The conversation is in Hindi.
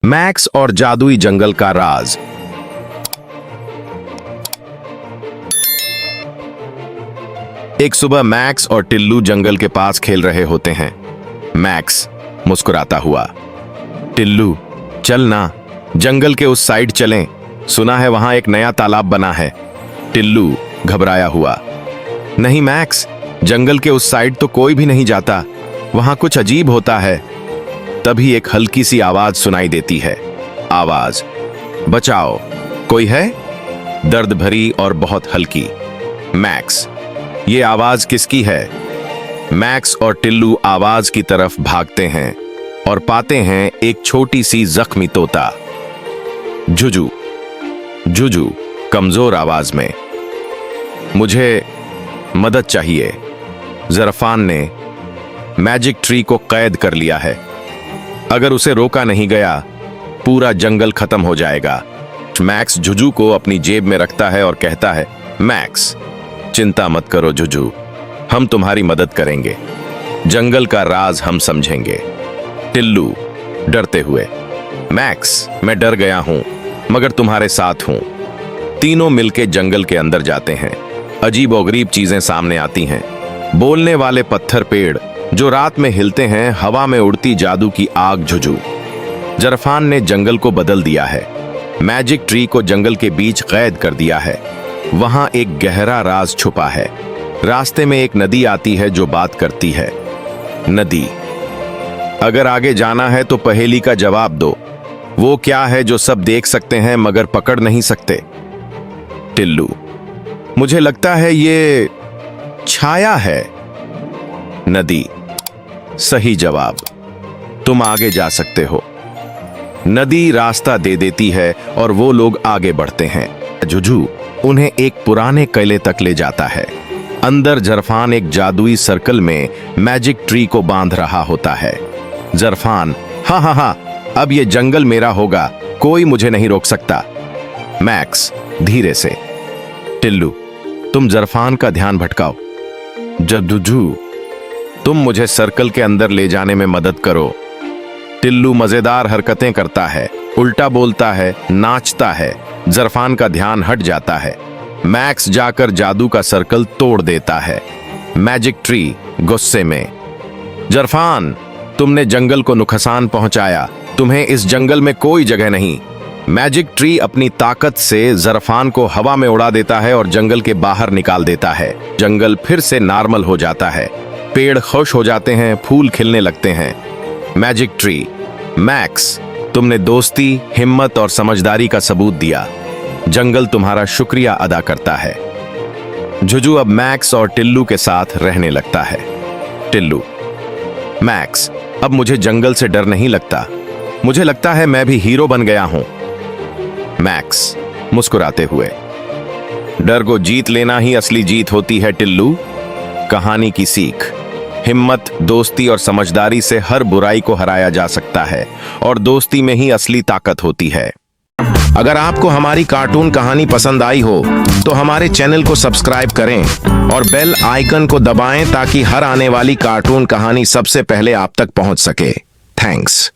मैक्स और जादुई जंगल का राज। एक सुबह मैक्स और टिल्लू जंगल के पास खेल रहे होते हैं। मैक्स मुस्कुराता हुआ, टिल्लू चल ना, जंगल के उस साइड चलें, सुना है वहां एक नया तालाब बना है। टिल्लू घबराया हुआ, नहीं मैक्स, जंगल के उस साइड तो कोई भी नहीं जाता, वहां कुछ अजीब होता है। तभी एक हल्की सी आवाज सुनाई देती है। आवाज, बचाओ, कोई है? दर्द भरी और बहुत हल्की। मैक्स, ये आवाज किसकी है? मैक्स और टिल्लू आवाज की तरफ भागते हैं और पाते हैं एक छोटी सी जख्मी तोता। जुजू, जुजू कमजोर आवाज में, मुझे मदद चाहिए। ज़रफ़ान ने मैजिक ट्री को कैद कर लिया है, अगर उसे रोका नहीं गया पूरा जंगल खत्म हो जाएगा। मैक्स जुजू को अपनी जेब में रखता है और कहता है, मैक्स चिंता मत करो जुजू, हम तुम्हारी मदद करेंगे, जंगल का राज हम समझेंगे। टिल्लू डरते हुए, मैक्स मैं डर गया हूं मगर तुम्हारे साथ हूं। तीनों मिलके जंगल के अंदर जाते हैं। अजीबोगरीब चीजें सामने आती हैं, बोलने वाले पत्थर, पेड़ जो रात में हिलते हैं, हवा में उड़ती जादू की आग। जुजू, ज़रफ़ान ने जंगल को बदल दिया है, मैजिक ट्री को जंगल के बीच कैद कर दिया है। वहां एक गहरा राज छुपा है। रास्ते में एक नदी आती है जो बात करती है। नदी, अगर आगे जाना है तो पहेली का जवाब दो, वो क्या है जो सब देख सकते हैं मगर पकड़ नहीं सकते? टिल्लू, मुझे लगता है ये छाया है। नदी, सही जवाब, तुम आगे जा सकते हो। नदी रास्ता दे देती है और वो लोग आगे बढ़ते हैं। जुजू उन्हें एक पुराने किले तक ले जाता है। अंदर ज़रफ़ान एक जादुई सर्कल में मैजिक ट्री को बांध रहा होता है। ज़रफ़ान, हाँ हाँ हाँ, अब ये जंगल मेरा होगा, कोई मुझे नहीं रोक सकता। मैक्स धीरे से, टिल्लू तुम ज़रफ़ान का ध्यान भटकाओ। जुजू तुम मुझे सर्कल के अंदर ले जाने में मदद करो। टिल्लू मजेदार हरकतें करता है, उल्टा बोलता है, नाचता है। ज़रफ़ान का ध्यान हट जाता है। मैक्स जाकर जादू का सर्कल तोड़ देता है। मैजिक ट्री गुस्से में, ज़रफ़ान तुमने जंगल को नुकसान पहुंचाया, तुम्हें इस जंगल में कोई जगह नहीं। मैजिक ट्री अपनी ताकत से ज़रफ़ान को हवा में उड़ा देता है और जंगल के बाहर निकाल देता है। जंगल फिर से नॉर्मल हो जाता है, पेड़ खुश हो जाते हैं, फूल खिलने लगते हैं। मैजिक ट्री, मैक्स तुमने दोस्ती, हिम्मत और समझदारी का सबूत दिया, जंगल तुम्हारा शुक्रिया अदा करता है। जुजू अब मैक्स और टिल्लू के साथ रहने लगता है। टिल्लू, मैक्स अब मुझे जंगल से डर नहीं लगता, मुझे लगता है मैं भी हीरो बन गया हूं। मैक्स मुस्कुराते हुए, डर को जीत लेना ही असली जीत होती है टिल्लू। कहानी की सीख, हिम्मत, दोस्ती और समझदारी से हर बुराई को हराया जा सकता है और दोस्ती में ही असली ताकत होती है। अगर आपको हमारी कार्टून कहानी पसंद आई हो तो हमारे चैनल को सब्सक्राइब करें और बेल आइकन को दबाएं ताकि हर आने वाली कार्टून कहानी सबसे पहले आप तक पहुंच सके। थैंक्स।